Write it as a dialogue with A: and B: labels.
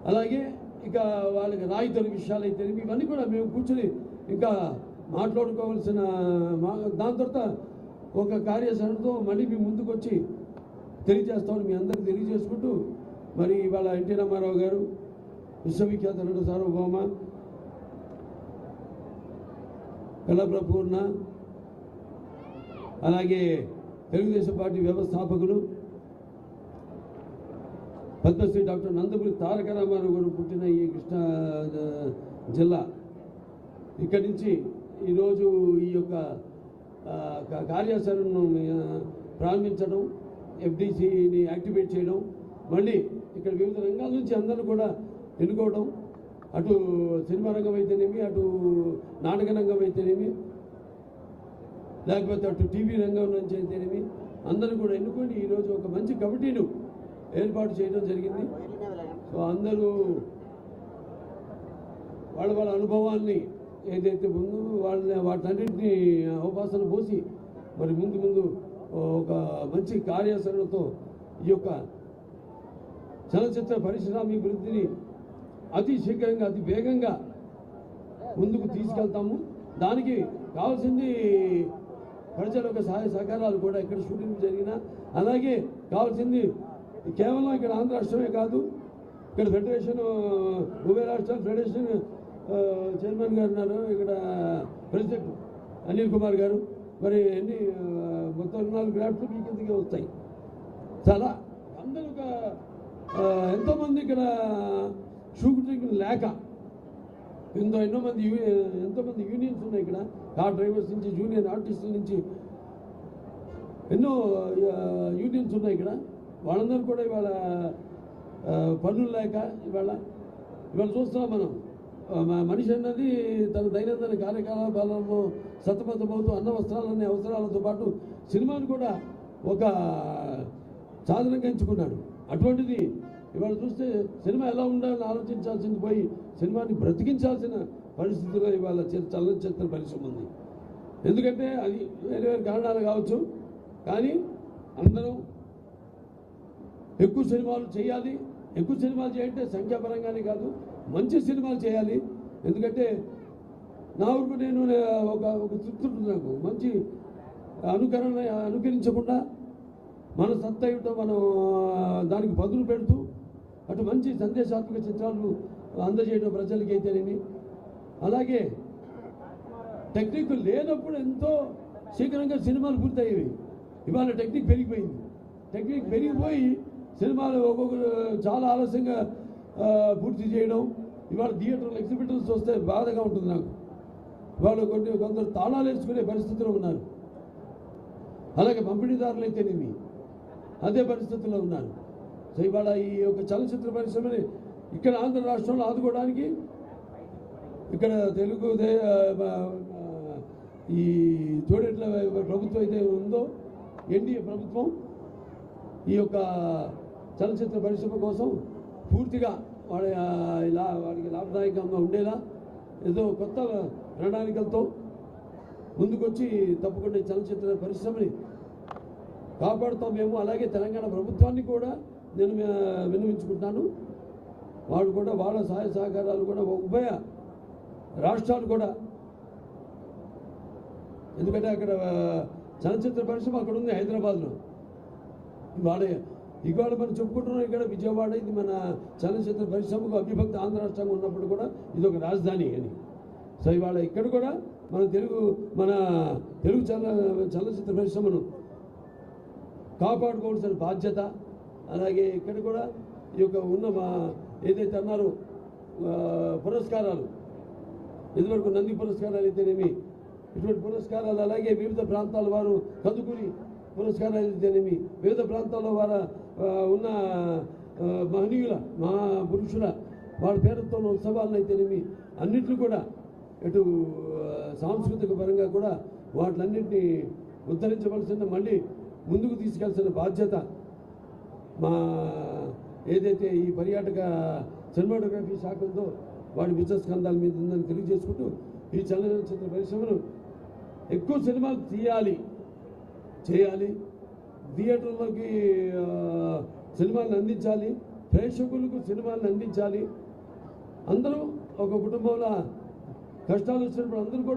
A: అలాగే ఇక వాళ్ళకి రాయితీల విషయాలు అయితే ఇవన్నీ కూడా మేము కూర్చొని ఇంకా మాట్లాడుకోవాల్సిన దాని తర్వాత ఒక కార్యాచరణతో మళ్ళీ మీ ముందుకు వచ్చి తెలియజేస్తామని మీ అందరికీ తెలియజేసుకుంటూ మరి ఇవాళ ఎన్టీ రామారావు గారు విశ్వవిఖ్యాత నట సార్వభౌమ కళాప్రపూర్ణ అలాగే తెలుగుదేశం పార్టీ వ్యవస్థాపకులు పద్మశ్రీ డాక్టర్ నందమూరి తారక రామారావు గారు పుట్టిన ఈ కృష్ణా జిల్లా ఇక్కడి నుంచి ఈరోజు ఈ యొక్క కార్యాచరణను ప్రారంభించడం, ఎఫ్డీసీని యాక్టివేట్ చేయడం, మళ్ళీ ఇక్కడ వివిధ రంగాల నుంచి అందరూ కూడా ఎన్నుకోవడం, అటు సినిమా రంగం అయితేనేమి, అటు నాటక రంగం అయితేనేమి, లేకపోతే అటు టీవీ రంగం నుంచి అయితేనేమి అందరూ కూడా ఎన్నుకొని ఈరోజు ఒక మంచి కమిటీను ఏర్పాటు చేయడం జరిగింది. సో అందరూ వాళ్ళ వాళ్ళ అనుభవాల్ని ఏదైతే ముందు వాటన్నింటినీ అవకాశం పోసి మరి ముందు ఒక మంచి కార్యాచరణతో ఈ యొక్క చలనచిత్ర పరిశ్రమాభివృద్ధిని అతి శీఘ్రంగా అతి వేగంగా ముందుకు తీసుకెళ్తాము. దానికి కావాల్సింది ప్రజల యొక్క సహాయ సహకారాలు కూడా ఇక్కడ షూటింగ్ జరిగిన అలాగే కావాల్సింది కేవలం ఇక్కడ ఆంధ్ర రాష్ట్రమే కాదు, ఇక్కడ ఫెడరేషన్ ఉభయ రాష్ట్రాల ఫెడరేషన్ చైర్మన్ గారు ఉన్నారు, ఇక్కడ ప్రెసిడెంట్ అనిల్ కుమార్ గారు, మరి అన్ని మొత్తం 4 గ్రాఫ్ట్లు మీ కిందకి వస్తాయి. చాలా అందరూ ఎంతోమంది ఇక్కడ షూటింగ్ లేక ఎంతోమంది యూనియన్స్ ఉన్నాయి ఇక్కడ, కార్ డ్రైవర్స్ నుంచి జూనియర్ ఆర్టిస్టుల నుంచి ఎన్నో యూనియన్స్ ఉన్నాయి ఇక్కడ. వాళ్ళందరూ కూడా ఇవాళ పనులు లేక ఇవాళ చూస్తున్నాం మనం. మనిషి అన్నది తన దైనందిన కార్యకలాపాలలో సతమతమవుతూ అన్న వస్త్రాలనే అవసరాలతో పాటు సినిమాను కూడా ఒక సాధనంగా ఎంచుకున్నాడు. అటువంటిది ఇవాళ చూస్తే సినిమా ఎలా ఉండాలని ఆలోచించాల్సింది పోయి సినిమాని బ్రతికించాల్సిన పరిస్థితుల్లో ఇవాళ చలనచిత్ర పరిశ్రమ ఉంది. ఎందుకంటే అది వేరే వేరే కారణాలు కావచ్చు, కానీ అందరం ఎక్కువ సినిమాలు చేయాలి. ఎక్కువ సినిమాలు చేయాలంటే సంఖ్యాపరంగానే కాదు, మంచి సినిమాలు చేయాలి. ఎందుకంటే నా ఊరికి నేను ఒక తృప్తి ఉంటుంది నాకు. మంచి అనుకరించకుండా మన సత్తా ఏమిటో మనం దానికి పదులు పెడుతూ అటు మంచి సందేశాత్మక చిత్రాలు అందజేయడం ప్రజలకి అయితేనేమి, అలాగే టెక్నిక్ లేనప్పుడు ఎంతో శీఘ్రంగా సినిమాలు పూర్తయ్యేవి. ఇవాళ టెక్నిక్ పెరిగిపోయింది. టెక్నిక్ పెరిగిపోయి సినిమాలు ఒక్కొక్కరు చాలా ఆలస్యంగా పూర్తి చేయడం. ఇవాళ థియేటర్లు ఎగ్జిబిటర్స్ వస్తే బాధగా ఉంటుంది నాకు. వాళ్ళు కొందరు తాళాలు వేసుకునే పరిస్థితిలో ఉన్నారు. అలాగే పంపిణీదారులు అయితేనేమి అదే పరిస్థితుల్లో ఉన్నారు. సో ఇవాళ ఈ యొక్క చలనచిత్ర పరిశ్రమని ఇక్కడ ఆంధ్ర రాష్ట్రంలో ఆదుకోవడానికి ఇక్కడ తెలుగు ఈ తోడేట్ల ప్రభుత్వం అయితే ఉందో ఎన్డీఏ ప్రభుత్వం ఈ యొక్క చలనచిత్ర పరిశ్రమ కోసం పూర్తిగా వాడికి లాభదాయకంగా ఉండేలా ఏదో కొత్త ప్రణాళికలతో ముందుకొచ్చి తప్పకుండా చలనచిత్ర పరిశ్రమని కాపాడుతాం మేము. అలాగే తెలంగాణ ప్రభుత్వాన్ని కూడా నేను విన్నవించుకుంటున్నాను. వాళ్ళు కూడా వాళ్ళ సహాయ సహకారాలు కూడా ఉభయ రాష్ట్రాలు కూడా, ఎందుకంటే అక్కడ చలనచిత్ర పరిశ్రమ అక్కడ ఉంది హైదరాబాద్లో. ఇవాళ మనం చెప్పుకుంటున్నాం ఇక్కడ విజయవాడ ఇది మన చలనచిత్ర పరిశ్రమకు అవిభక్త ఆంధ్ర రాష్ట్రంగా ఉన్నప్పుడు కూడా ఇది ఒక రాజధాని అని. సో ఇవాళ ఇక్కడ కూడా మన తెలుగు చలనచిత్ర పరిశ్రమను కాపాడుకోవాల్సిన బాధ్యత. అలాగే ఇక్కడ కూడా ఈ యొక్క ఏదైతే అన్నారో పురస్కారాలు, ఇదివరకు నంది పురస్కారాలు అయితేనేమి ఇటువంటి పురస్కారాలు, అలాగే వివిధ ప్రాంతాల వారు కందుకూరి పురస్కారాలు అయితేనేమి, వివిధ ప్రాంతాల్లో వారు ఉన్న మహనీయుల మహాపురుషుల వాళ్ళ పేరుతో ఉత్సవాలను అయితేనేమి అన్నింటినీ కూడా ఇటు సాంస్కృతిక పరంగా కూడా వాటిలన్నింటినీ ఉద్ధరించవలసిన మళ్ళీ ముందుకు తీసుకెళ్లాల్సిన బాధ్యత మా ఏదైతే ఈ పర్యాటక సినిమాటోగ్రఫీ శాఖ ఉందో వాడి బిజినెస్ స్కంధాల మీద ఉందని తెలియజేసుకుంటూ ఈ చలనచిత్ర పరిశ్రమను ఎక్కువ సినిమాలు చేయాలి, థియేటర్లోకి సినిమాలను అందించాలి. ప్రేక్షకులకు సినిమాలను అందించాలి. అందరూ ఒక కుటుంబంలో కష్టాలు వచ్చినప్పుడు అందరూ కూడా